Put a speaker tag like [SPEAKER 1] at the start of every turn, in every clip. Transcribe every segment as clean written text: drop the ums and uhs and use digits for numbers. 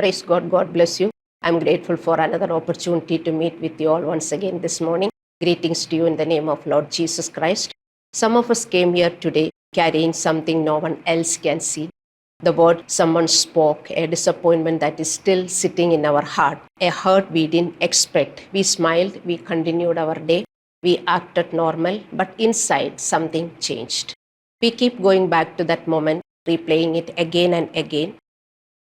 [SPEAKER 1] Praise God. God bless you. I'm grateful for another opportunity to meet with you all once again this morning. Greetings to you in the name of Lord Jesus Christ. Some of us came here today carrying something no one else can see. The word someone spoke, a disappointment that is still sitting in our heart, a hurt we didn't expect. We smiled, we continued our day, we acted normal, but inside something changed. We keep going back to that moment, replaying it again and again.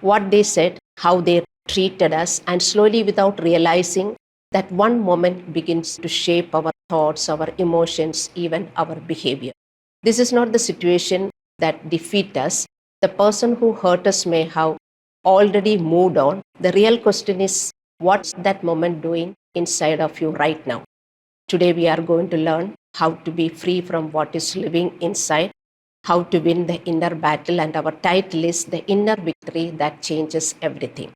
[SPEAKER 1] What they said, how they treated us, and slowly, without realizing, that one moment begins to shape our thoughts, our emotions, even our behavior. This is not the situation that defeat us. The person who hurt us may have already moved on. The real question is, what's that moment doing inside of you right now? Today, we are going to learn how to be free from what is living inside, how to win the inner battle, and our title is The Inner Victory That Changes Everything.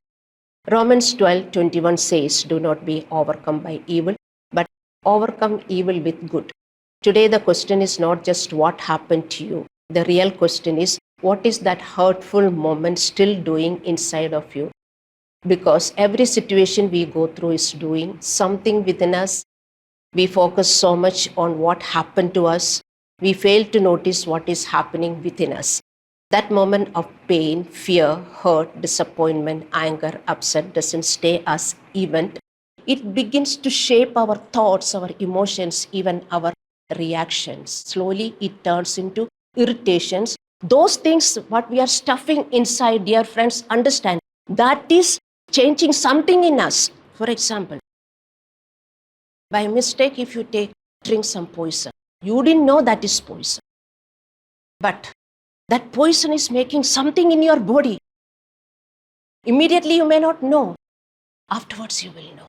[SPEAKER 1] Romans 12:21 says, "Do not be overcome by evil, but overcome evil with good." Today, the question is not just what happened to you. The real question is, what is that hurtful moment still doing inside of you? Because every situation we go through is doing something within us. We focus so much on what happened to us, we fail to notice what is happening within us. That moment of pain, fear, hurt, disappointment, anger, upset doesn't stay as event. It begins to shape our thoughts, our emotions, even our reactions. Slowly, it turns into irritations. Those things, what we are stuffing inside, dear friends, understand that is changing something in us. For example, by mistake, if you drink some poison, you didn't know that is poison. But that poison is making something in your body. Immediately, you may not know. Afterwards, you will know.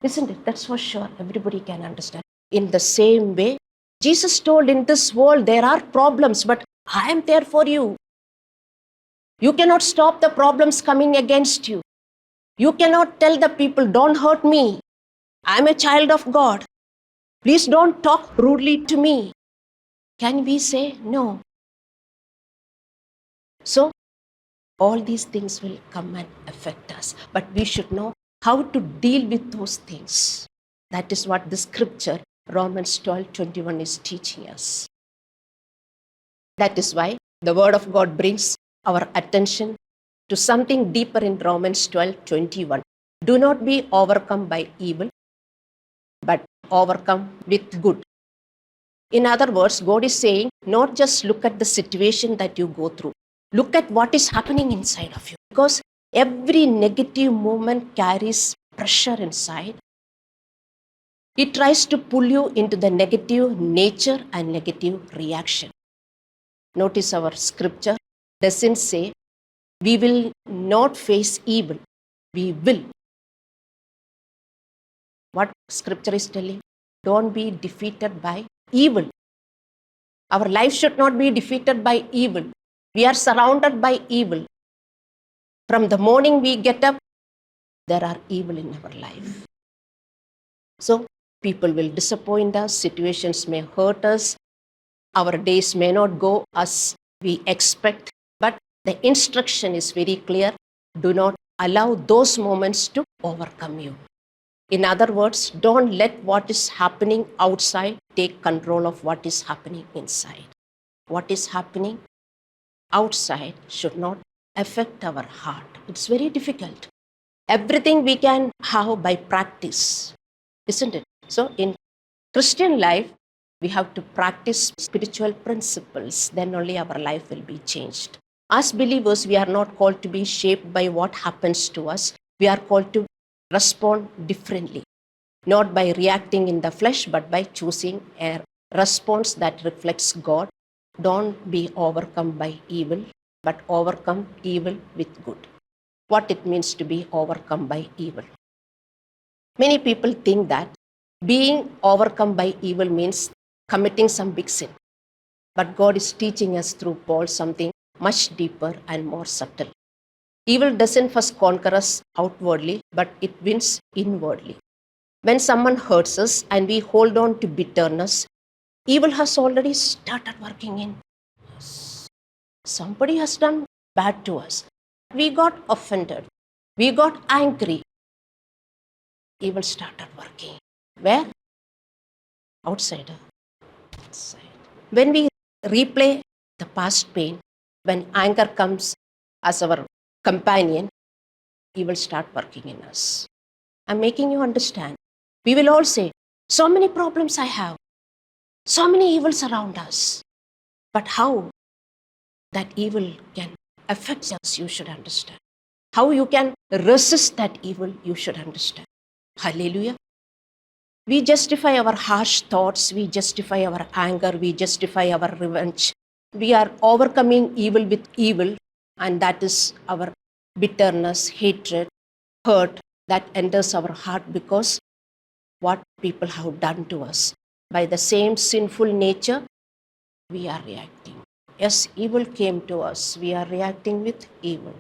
[SPEAKER 1] Isn't it? That's for sure. Everybody can understand. In the same way, Jesus told, in this world, there are problems, but I am there for you. You cannot stop the problems coming against you. You cannot tell the people, don't hurt me. I'm a child of God. Please don't talk rudely to me. Can we say no? So, all these things will come and affect us. But we should know how to deal with those things. That is what the scripture, Romans 12:21, is teaching us. That is why the word of God brings our attention to something deeper in Romans 12:21. Do not be overcome by evil, but overcome with good. In other words, God is saying, not just look at the situation that you go through. Look at what is happening inside of you. Because every negative moment carries pressure inside. It tries to pull you into the negative nature and negative reaction. Notice our scripture doesn't say, we will not face evil. We will. What scripture is telling? Don't be defeated by evil. Our life should not be defeated by evil. We are surrounded by evil. From the morning we get up, there are evil in our life. So, people will disappoint us, situations may hurt us, our days may not go as we expect, but the instruction is very clear. Do not allow those moments to overcome you. In other words, don't let what is happening outside take control of what is happening inside. What is happening outside should not affect our heart. It's very difficult. Everything we can have by practice, isn't it? So in Christian life, we have to practice spiritual principles. Then only our life will be changed. As believers, we are not called to be shaped by what happens to us. We are called to respond differently, not by reacting in the flesh, but by choosing a response that reflects God. Don't be overcome by evil, but overcome evil with good. What it means to be overcome by evil. Many people think that being overcome by evil means committing some big sin. But God is teaching us through Paul something much deeper and more subtle. Evil doesn't first conquer us outwardly, but it wins inwardly. When someone hurts us and we hold on to bitterness, evil has already started working in us. Somebody has done bad to us. we got offended, we got angry, evil started working. Where? Outside. Outside. When we replay the past pain, when anger comes as our companion, evil start working in us. I'm making you understand. We will all say, so many problems I have, so many evils around us. But how that evil can affect us, you should understand. How you can resist that evil, you should understand. Hallelujah. We justify our harsh thoughts, we justify our anger, we justify our revenge. We are overcoming evil with evil, and that is our bitterness, hatred, hurt that enters our heart because what people have done to us. By the same sinful nature, we are reacting. Yes, evil came to us, we are reacting with evil.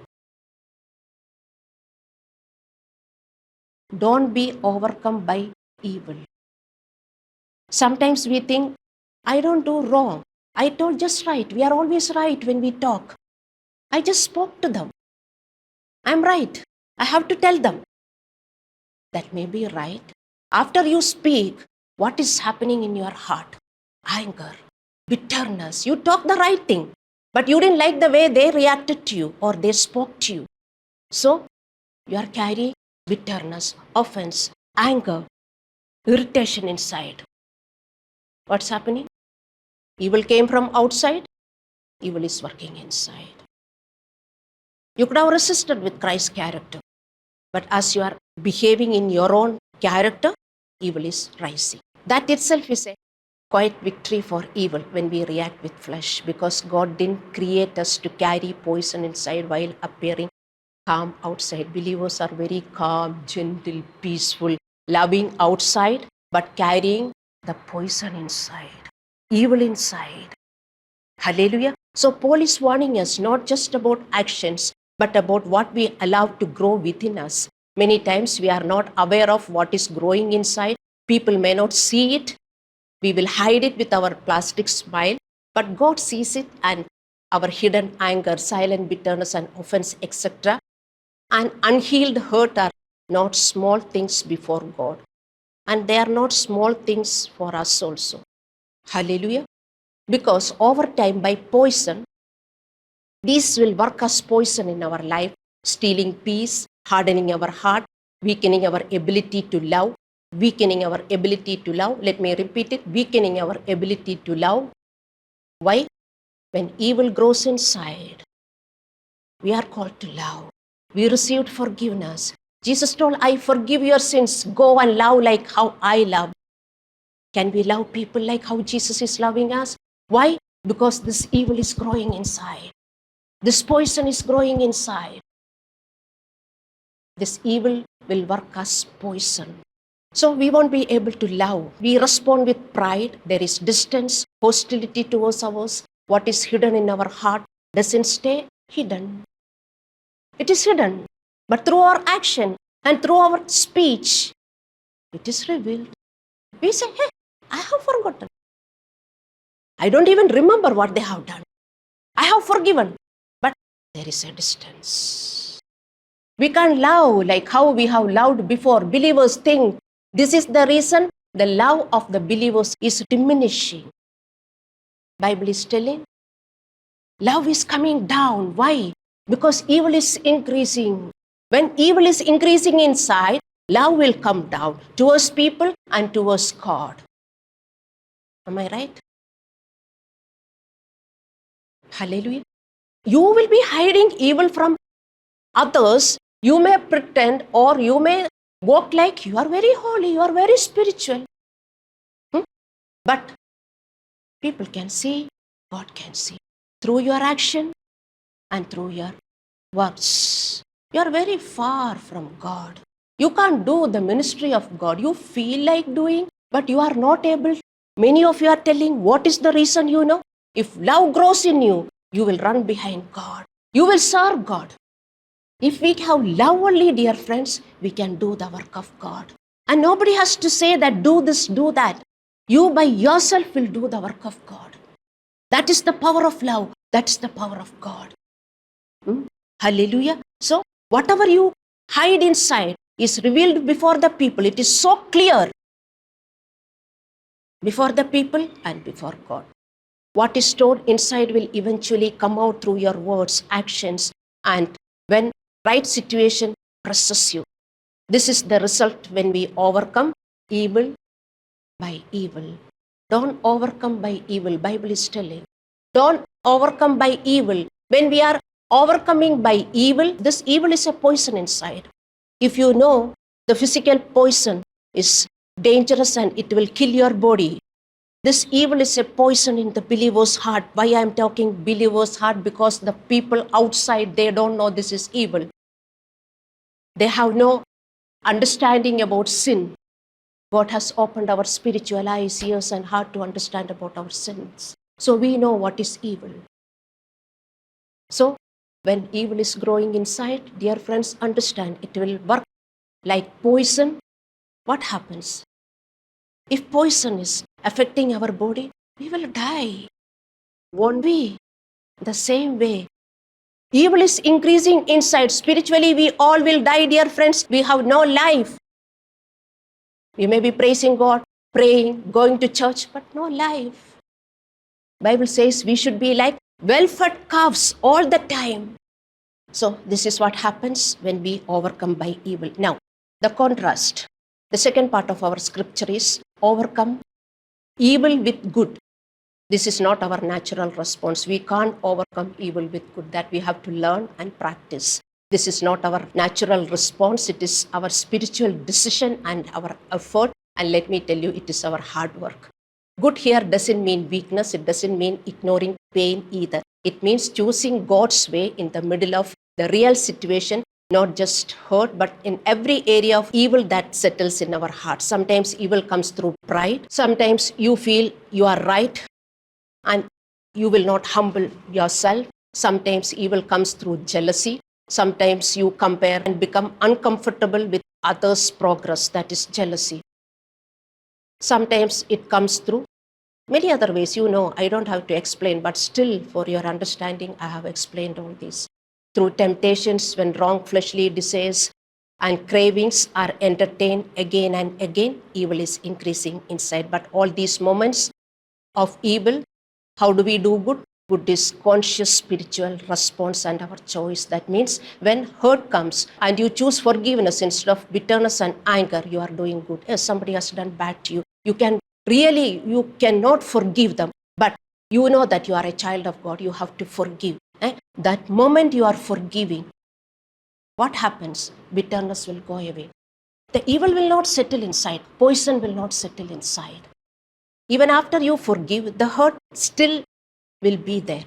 [SPEAKER 1] Don't be overcome by evil. Sometimes we think, I don't do wrong. I told just right. We are always right when we talk. I just spoke to them. I'm right. I have to tell them. That may be right. After you speak, what is happening in your heart? Anger, bitterness. You talk the right thing, but you didn't like the way they reacted to you or they spoke to you. So, you are carrying bitterness, offense, anger, irritation inside. What's happening? Evil came from outside, evil is working inside. You could have resisted with Christ's character, but as you are behaving in your own character, evil is rising. That itself is a quiet victory for evil when we react with flesh, because God didn't create us to carry poison inside while appearing calm outside. Believers are very calm, gentle, peaceful, loving outside, but carrying the poison inside, evil inside. Hallelujah. So Paul is warning us not just about actions, but about what we allow to grow within us. Many times we are not aware of what is growing inside. People may not see it. We will hide it with our plastic smile, but God sees it, and our hidden anger, silent bitterness and offense, etc. and unhealed hurt are not small things before God. And they are not small things for us also. Hallelujah. Because over time, by poison, these will work as poison in our life, stealing peace, hardening our heart, weakening our ability to love, weakening our ability to love. Let me repeat it, weakening our ability to love. Why? When evil grows inside, we are called to love. We received forgiveness. Jesus told, I forgive your sins. Go and love like how I love. Can we love people like how Jesus is loving us? Why? Because this evil is growing inside. This poison is growing inside. This evil will work as poison. So we won't be able to love. We respond with pride. There is distance, hostility towards others. What is hidden in our heart doesn't stay hidden. It is hidden. But through our action and through our speech, it is revealed. We say, hey, I have forgotten. I don't even remember what they have done. I have forgiven. But there is a distance. We can't love like how we have loved before. Believers think this is the reason the love of the believers is diminishing. Bible is telling love is coming down. Why? Because evil is increasing. When evil is increasing inside, love will come down towards people and towards God. Am I right? Hallelujah. You will be hiding evil from others. You may pretend or you may walk like you are very holy, you are very spiritual. But people can see, God can see through your action and through your works. You are very far from God. You can't do the ministry of God. You feel like doing, but you are not able. Many of you are telling, what is the reason you know? If love grows in you, you will run behind God. You will serve God. If we have love only, dear friends, we can do the work of God. And nobody has to say that do this, do that. You by yourself will do the work of God. That is the power of love. That's the power of God. Hallelujah. So whatever you hide inside is revealed before the people. It is so clear before the people and before God. What is stored inside will eventually come out through your words, actions, and when right situation presses you. This is the result when we overcome evil by evil. Don't overcome by evil. Bible is telling. Don't overcome by evil. When we are overcoming by evil, this evil is a poison inside. If you know the physical poison is dangerous and it will kill your body, this evil is a poison in the believer's heart. Why I am talking believer's heart? Because the people outside, they don't know this is evil. They have no understanding about sin. God has opened our spiritual eyes, ears, and heart to understand about our sins. So we know what is evil. So when evil is growing inside, dear friends, understand it will work like poison. What happens? If poison is affecting our body, we will die. Won't we? The same way. Evil is increasing inside. Spiritually, we all will die, dear friends. We have no life. We may be praising God, praying, going to church, but no life. Bible says we should be like well-fed calves all the time. So this is what happens when we overcome by evil. Now, the contrast. The second part of our scripture is overcome evil with good. This is not our natural response. We can't overcome evil with good. That we have to learn and practice. This is not our natural response. It is our spiritual decision and our effort. And let me tell you, it is our hard work. Good here doesn't mean weakness. It doesn't mean ignoring pain either. It means choosing God's way in the middle of the real situation, not just hurt, but in every area of evil that settles in our heart. Sometimes evil comes through pride. Sometimes you feel you are right and you will not humble yourself. Sometimes evil comes through jealousy. Sometimes you compare and become uncomfortable with others' progress. That is jealousy. Sometimes it comes through many other ways. You know, I don't have to explain, but still for your understanding, I have explained all this. Through temptations, when wrong fleshly desires and cravings are entertained again and again, evil is increasing inside. But all these moments of evil, how do we do good? Good is conscious spiritual response and our choice. That means when hurt comes and you choose forgiveness instead of bitterness and anger, you are doing good. Yes, somebody has done bad to you. You cannot forgive them, but you know that you are a child of God. You have to forgive. That moment you are forgiving, what happens? Bitterness will go away. The evil will not settle inside. Poison will not settle inside. Even after you forgive, the hurt still will be there.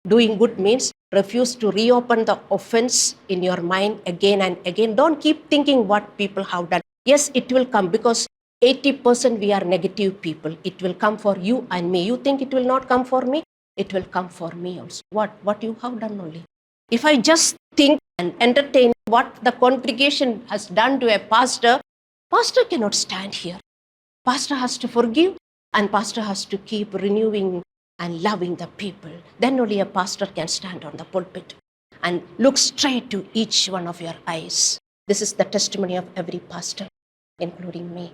[SPEAKER 1] Doing good means refuse to reopen the offense in your mind again and again. Don't keep thinking what people have done. Yes, it will come because 80% we are negative people. It will come for you and me. You think it will not come for me? It will come for me also. What you have done only. If I just think and entertain what the congregation has done to a pastor, pastor cannot stand here. Pastor has to forgive and pastor has to keep renewing and loving the people. Then only a pastor can stand on the pulpit and look straight to each one of your eyes. This is the testimony of every pastor, including me.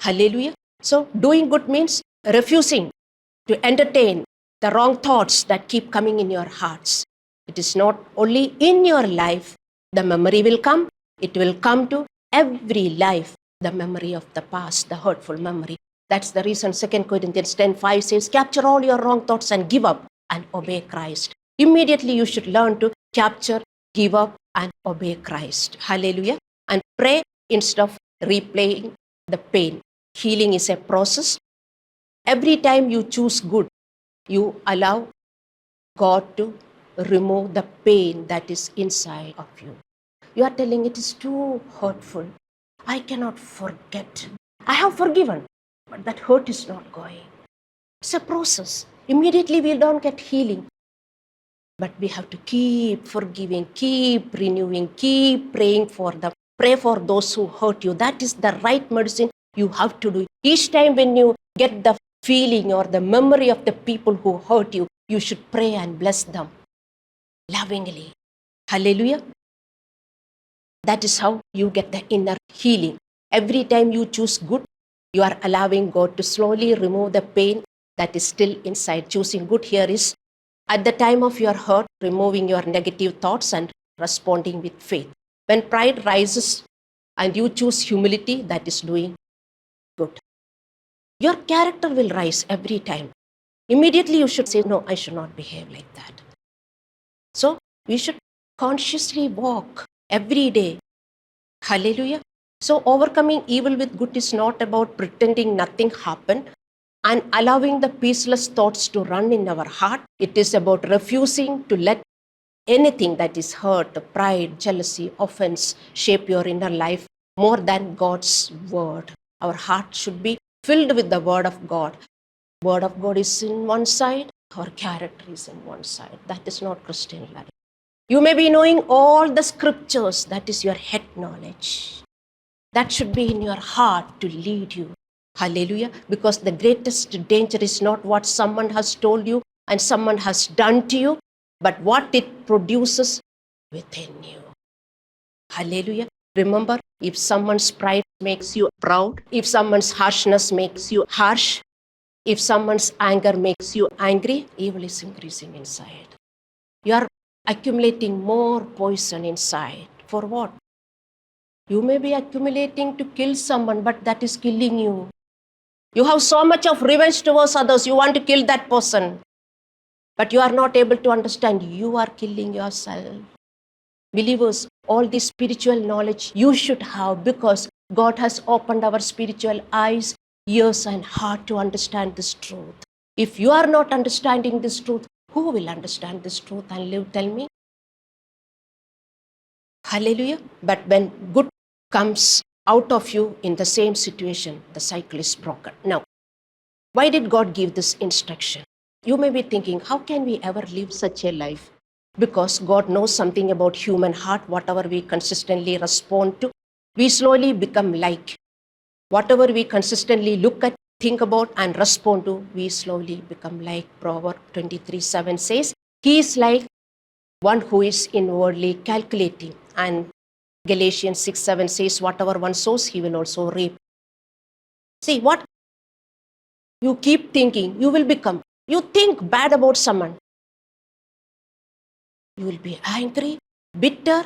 [SPEAKER 1] Hallelujah. So doing good means refusing to entertain the wrong thoughts that keep coming in your hearts. It is not only in your life, the memory will come. It will come to every life, the memory of the past, the hurtful memory. That's the reason 2 Corinthians 10:5 says, capture all your wrong thoughts and give up and obey Christ. Immediately you should learn to capture, give up, and obey Christ. Hallelujah. And pray instead of replaying the pain. Healing is a process. Every time you choose good, you allow God to remove the pain that is inside of you. You are telling it is too hurtful. I cannot forget. I have forgiven, but that hurt is not going. It's a process. Immediately we don't get healing. But we have to keep forgiving, keep renewing, keep praying for them. Pray for those who hurt you. That is the right medicine you have to do. Each time when you get the feeling or the memory of the people who hurt you, you should pray and bless them. lovingly. Hallelujah. That is how you get the inner healing. Every time you choose good, you are allowing God to slowly remove the pain that is still inside. Choosing good here is at the time of your hurt, removing your negative thoughts and responding with faith. When pride rises and you choose humility, that is doing good. Your character will rise every time. Immediately you should say, no, I should not behave like that. So we should consciously walk every day. Hallelujah. So overcoming evil with good is not about pretending nothing happened and allowing the peaceless thoughts to run in our heart. It is about refusing to let anything that is hurt, pride, jealousy, offense shape your inner life more than God's word. Our heart should be filled with the word of God. Word of God is in one side, our character is in one side. That is not Christian life. You may be knowing all the scriptures, that is your head knowledge. That should be in your heart to lead you. Hallelujah. Because the greatest danger is not what someone has told you and someone has done to you, but what it produces within you. Hallelujah. Remember, if someone's pride makes you proud, if someone's harshness makes you harsh, if someone's anger makes you angry, evil is increasing inside. You are accumulating more poison inside. For what? You may be accumulating to kill someone, but that is killing you. You have so much of revenge towards others, you want to kill that person. But you are not able to understand, you are killing yourself. Believers, all this spiritual knowledge you should have because God has opened our spiritual eyes, ears, and heart to understand this truth. If you are not understanding this truth, who will understand this truth and live? Tell me. Hallelujah. But when good comes out of you in the same situation, the cycle is broken. Now, why did God give this instruction? You may be thinking, how can we ever live such a life? Because God knows something about human heart. Whatever we consistently respond to, we slowly become like. Whatever we consistently look at, think about, and respond to, we slowly become like. Proverbs 23:7 says, he is like one who is inwardly calculating. And Galatians 6:7 says, whatever one sows, he will also reap. See, what you keep thinking, you will become. You think bad about someone, you will be angry, bitter.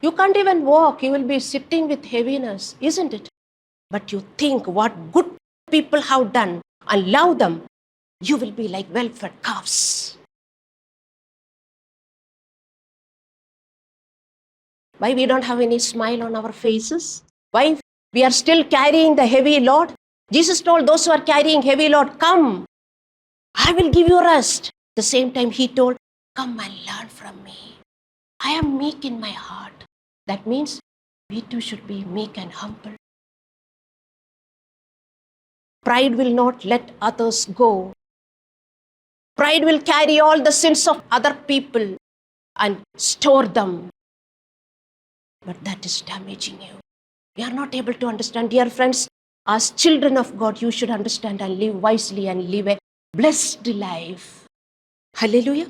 [SPEAKER 1] You can't even walk. You will be sitting with heaviness, isn't it? But you think what good people have done and love them, you will be like well-fed calves. Why we don't have any smile on our faces? Why we are still carrying the heavy load? Jesus told those who are carrying heavy load, come, I will give you rest. At the same time, he told, come and learn from me. I am meek in my heart. That means we too should be meek and humble. Pride will not let others go. Pride will carry all the sins of other people and store them. But that is damaging you. We are not able to understand. Dear friends, as children of God, you should understand and live wisely and live a blessed life. Hallelujah.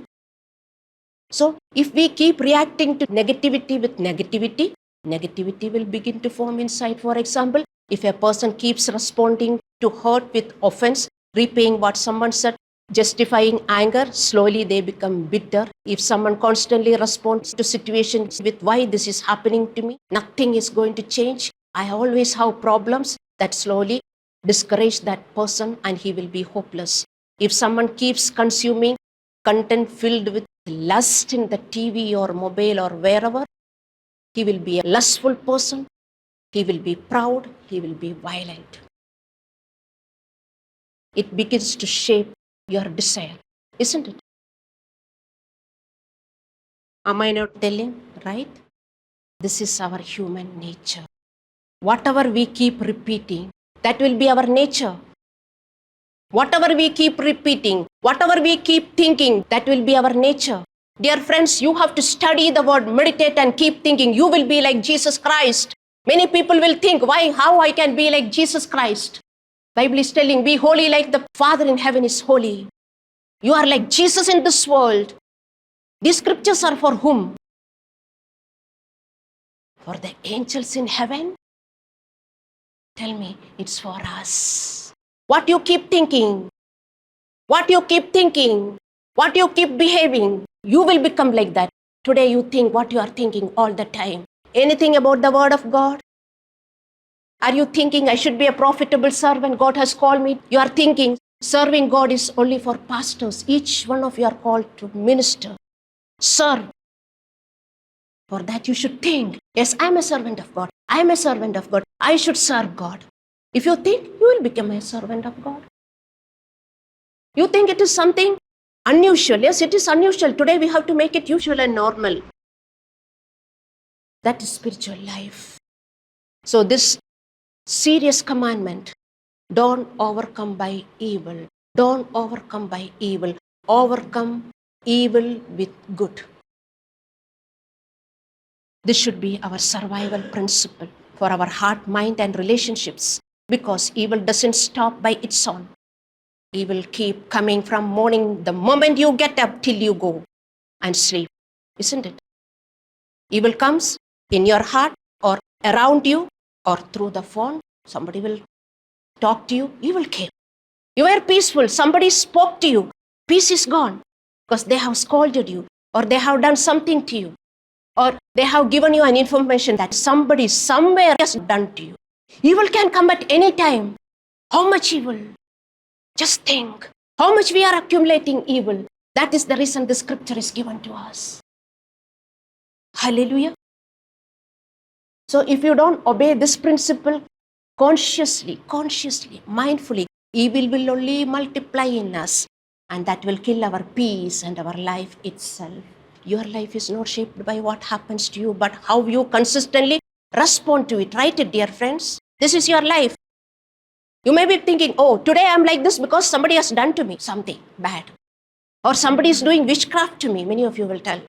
[SPEAKER 1] So, if we keep reacting to negativity with negativity, negativity will begin to form inside. For example, if a person keeps responding to hurt with offense, repaying what someone said, justifying anger, slowly they become bitter. If someone constantly responds to situations with why this is happening to me, nothing is going to change. I always have problems. That slowly discourage that person and he will be hopeless. If someone keeps consuming content filled with lust in the TV or mobile or wherever, he will be a lustful person. He will be proud. He will be violent. It begins to shape your desire, isn't it? Am I not telling? Right? This is our human nature. Whatever we keep repeating, that will be our nature. Whatever we keep repeating, whatever we keep thinking, that will be our nature. Dear friends, you have to study the word, meditate and keep thinking. You will be like Jesus Christ. Many people will think, how I can be like Jesus Christ? Bible is telling, be holy like the Father in heaven is holy. You are like Jesus in this world. These scriptures are for whom? For the angels in heaven? Tell me, it's for us. What you keep thinking, what you keep thinking, what you keep behaving, you will become like that. Today you think what you are thinking all the time. Anything about the word of God? Are you thinking I should be a profitable servant? God has called me. You are thinking serving God is only for pastors. Each one of you are called to minister, serve. For that you should think, yes, I am a servant of God. I am a servant of God. I should serve God. If you think, you will become a servant of God. You think it is something unusual. Yes, it is unusual. Today we have to make it usual and normal. That is spiritual life. So this serious commandment, don't overcome by evil. Don't overcome by evil. Overcome evil with good. This should be our survival principle for our heart, mind, and relationships, because evil doesn't stop by its own. Evil keep coming from morning, the moment you get up till you go and sleep, isn't it? Evil comes in your heart or around you or through the phone. Somebody will talk to you, evil came. You were peaceful, somebody spoke to you, peace is gone because they have scolded you or they have done something to you, or they have given you an information that somebody somewhere has done to you. Evil can come at any time. How much evil? Just think how much we are accumulating evil. That is the reason the scripture is given to us. Hallelujah. So if you don't obey this principle consciously, mindfully, evil will only multiply in us, and that will kill our peace and our life itself. Your life is not shaped by what happens to you, but how you consistently respond to it. Right, dear friends? This is your life. You may be thinking, oh, today I'm like this because somebody has done to me something bad. Or somebody is doing witchcraft to me, many of you will tell.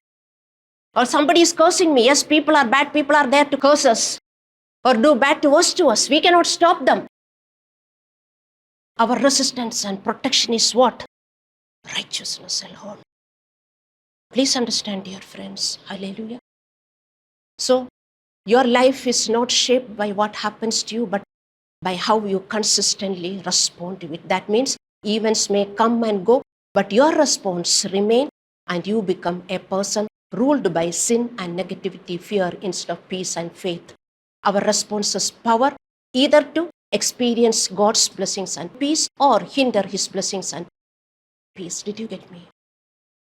[SPEAKER 1] Or somebody is cursing me. Yes, people are bad, people are there to curse us or do bad to us. We cannot stop them. Our resistance and protection is what? Righteousness alone. Please understand, dear friends. Hallelujah. So, your life is not shaped by what happens to you, but by how you consistently respond to it. That means events may come and go, but your response remain, and you become a person ruled by sin and negativity, fear instead of peace and faith. Our response is power either to experience God's blessings and peace or hinder His blessings and peace. Did you get me?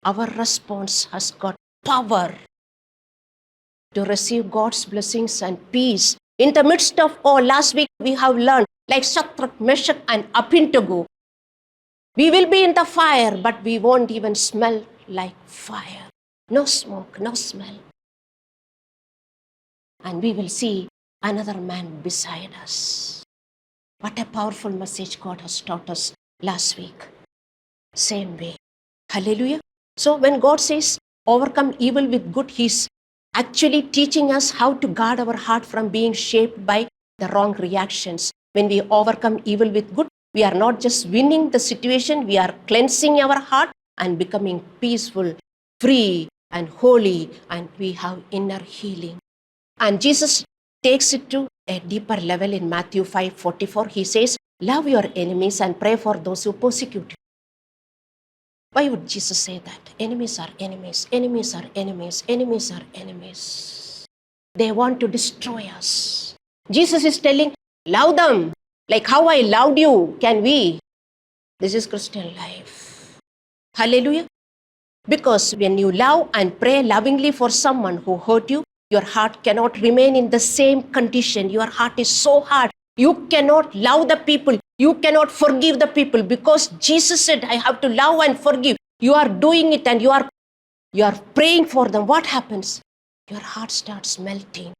[SPEAKER 1] Our response has got power to receive God's blessings and peace. In the midst of all, last week we have learned, like Shadrach, Meshach, and Abednego, we will be in the fire, but we won't even smell like fire. No smoke, no smell. And we will see another man beside us. What a powerful message God has taught us last week. Same way. Hallelujah. So when God says, overcome evil with good, He's actually teaching us how to guard our heart from being shaped by the wrong reactions. When we overcome evil with good, we are not just winning the situation, we are cleansing our heart and becoming peaceful, free, and holy, and we have inner healing. And Jesus takes it to a deeper level in Matthew 5:44. He says, love your enemies and pray for those who persecute you. Why would Jesus say that? Enemies are enemies. Enemies are enemies. Enemies are enemies. They want to destroy us. Jesus is telling, love them. Like how I loved you, can we? This is Christian life. Hallelujah. Because when you love and pray lovingly for someone who hurt you, your heart cannot remain in the same condition. Your heart is so hard. You cannot love the people. You cannot forgive the people because Jesus said, I have to love and forgive. You are doing it and you are praying for them. What happens? Your heart starts melting.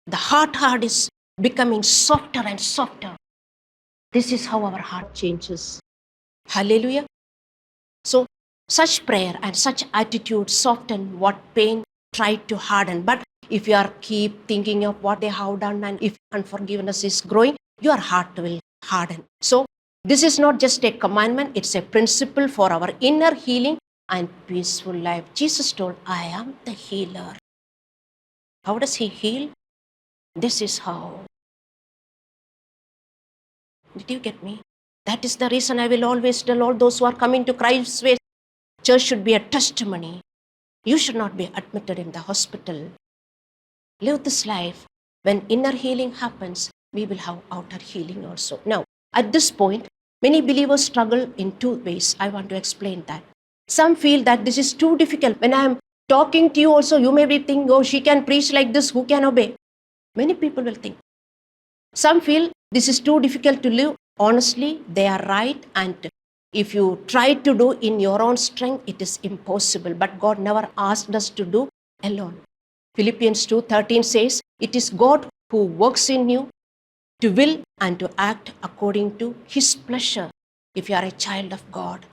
[SPEAKER 1] The heart is becoming softer and softer. This is how our heart changes. Hallelujah. So, such prayer and such attitude soften what pain tried to harden. But if you are keep thinking of what they have done and if unforgiveness is growing, your heart will harden. So, this is not just a commandment, it's a principle for our inner healing and peaceful life. Jesus told, I am the healer. How does he heal? This is how. Did you get me? That is the reason I will always tell all those who are coming to Christ's way, church should be a testimony. You should not be admitted in the hospital. Live this life. When inner healing happens, we will have outer healing also. Now, at this point, many believers struggle in two ways. I want to explain that. Some feel that this is too difficult. When I am talking to you also, you may be thinking, oh, she can preach like this, who can obey? Many people will think. Some feel this is too difficult to live. Honestly, they are right. And if you try to do in your own strength, it is impossible. But God never asked us to do alone. Philippians 2:13 says, it is God who works in you to will and to act according to his pleasure. If you are a child of God,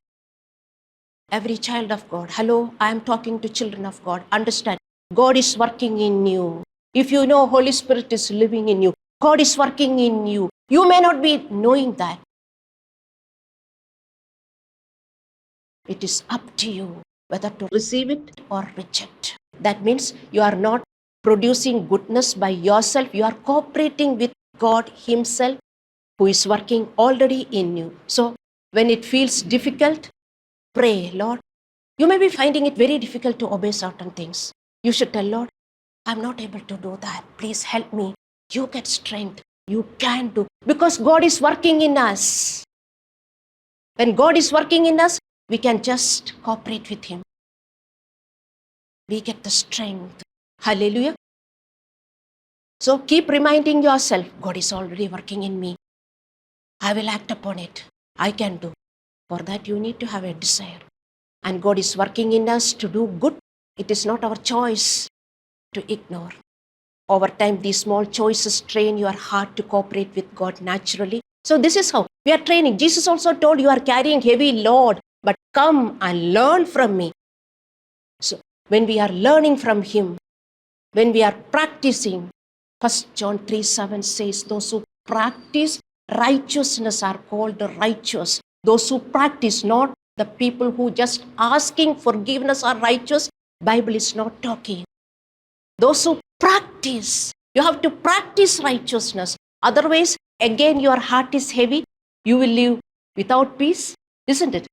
[SPEAKER 1] every child of God, hello, I am talking to children of God. Understand, God is working in you. If you know Holy Spirit is living in you, God is working in you. You may not be knowing that. It is up to you whether to receive it or reject. That means you are not producing goodness by yourself. You are cooperating with God himself who is working already in you. So when it feels difficult, pray, Lord. You may be finding it very difficult to obey certain things. You should tell, Lord, I'm not able to do that. Please help me. You get strength. You can do. Because God is working in us. When God is working in us, we can just cooperate with him. We get the strength. Hallelujah. So keep reminding yourself, God is already working in me. I will act upon it. I can do. For that you need to have a desire. And God is working in us to do good. It is not our choice to ignore. Over time, these small choices train your heart to cooperate with God naturally. So this is how we are training. Jesus also told, you are carrying heavy load, but come and learn from me. So when we are learning from him, when we are practicing, 1 John 3:7 says, those who practice righteousness are called righteous. Those who practice, not the people who just asking forgiveness are righteous. Bible is not talking. Those who practice, you have to practice righteousness. Otherwise, again, your heart is heavy. You will live without peace, isn't it?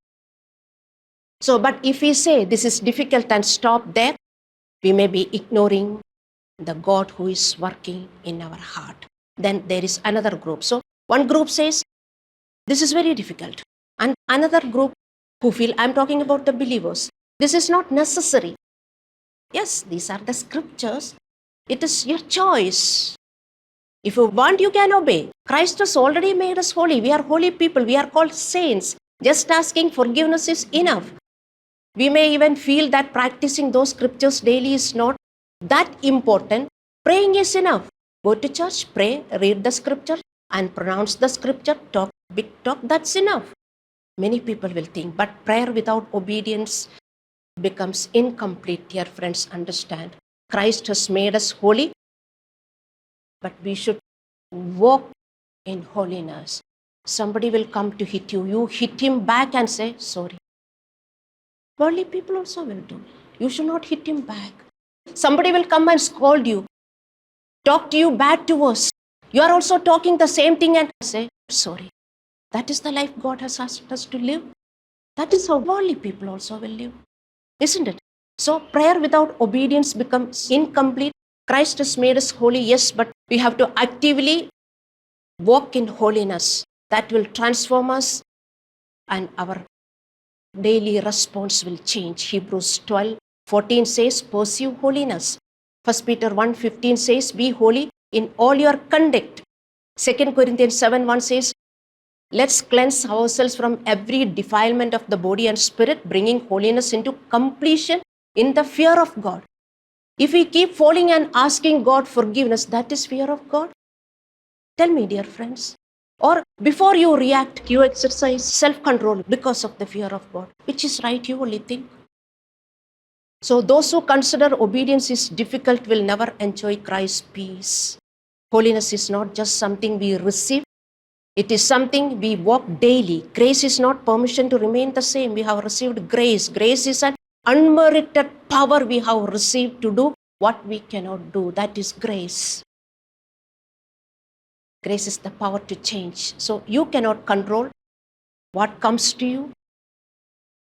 [SPEAKER 1] So, but if we say this is difficult and stop there, we may be ignoring the God who is working in our heart. Then there is another group. So, one group says, this is very difficult. And another group who feel, I'm talking about the believers, this is not necessary. Yes, these are the scriptures. It is your choice. If you want, you can obey. Christ has already made us holy. We are holy people. We are called saints. Just asking forgiveness is enough. We may even feel that practicing those scriptures daily is not that important. Praying is enough. Go to church, pray, read the scripture, and pronounce the scripture. Talk, big talk, that's enough. Many people will think, but prayer without obedience becomes incomplete. Dear friends, understand. Christ has made us holy, but we should walk in holiness. Somebody will come to hit you. You hit him back and say, sorry. Worldly people also will do. You should not hit him back. Somebody will come and scold you, talk to you bad to us. You are also talking the same thing and say, sorry. That is the life God has asked us to live. That is how worldly people also will live. Isn't it? So prayer without obedience becomes incomplete. Christ has made us holy, yes, but we have to actively walk in holiness. That will transform us and our daily response will change. Hebrews 12:14 says, pursue holiness. 1 Peter 1:15 says, be holy in all your conduct. 2 Corinthians 7:1 says, let's cleanse ourselves from every defilement of the body and spirit, bringing holiness into completion in the fear of God. If we keep falling and asking God forgiveness, that is fear of God? Tell me, dear friends. Or before you react, you exercise self-control because of the fear of God, which is right, you only think. So those who consider obedience is difficult will never enjoy Christ's peace. Holiness is not just something we receive, It is something we walk daily. Grace is not permission to remain the same. We have received grace. Grace is an unmerited power we have received to do what we cannot do. That is grace. Grace is the power to change. So you cannot control what comes to you,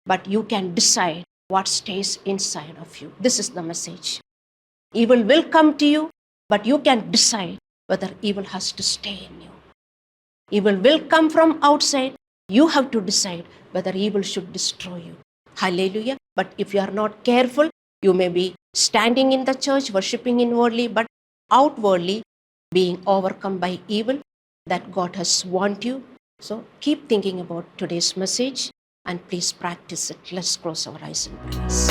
[SPEAKER 1] but you can decide what stays inside of you. This is the message. Evil will come to you, but you can decide whether evil has to stay in you. Evil will come from outside. You have to decide whether evil should destroy you. Hallelujah. But if you are not careful, you may be standing in the church, worshiping inwardly, but outwardly being overcome by evil that God has warned you. So keep thinking about today's message and please practice it. Let's close our eyes and prayers.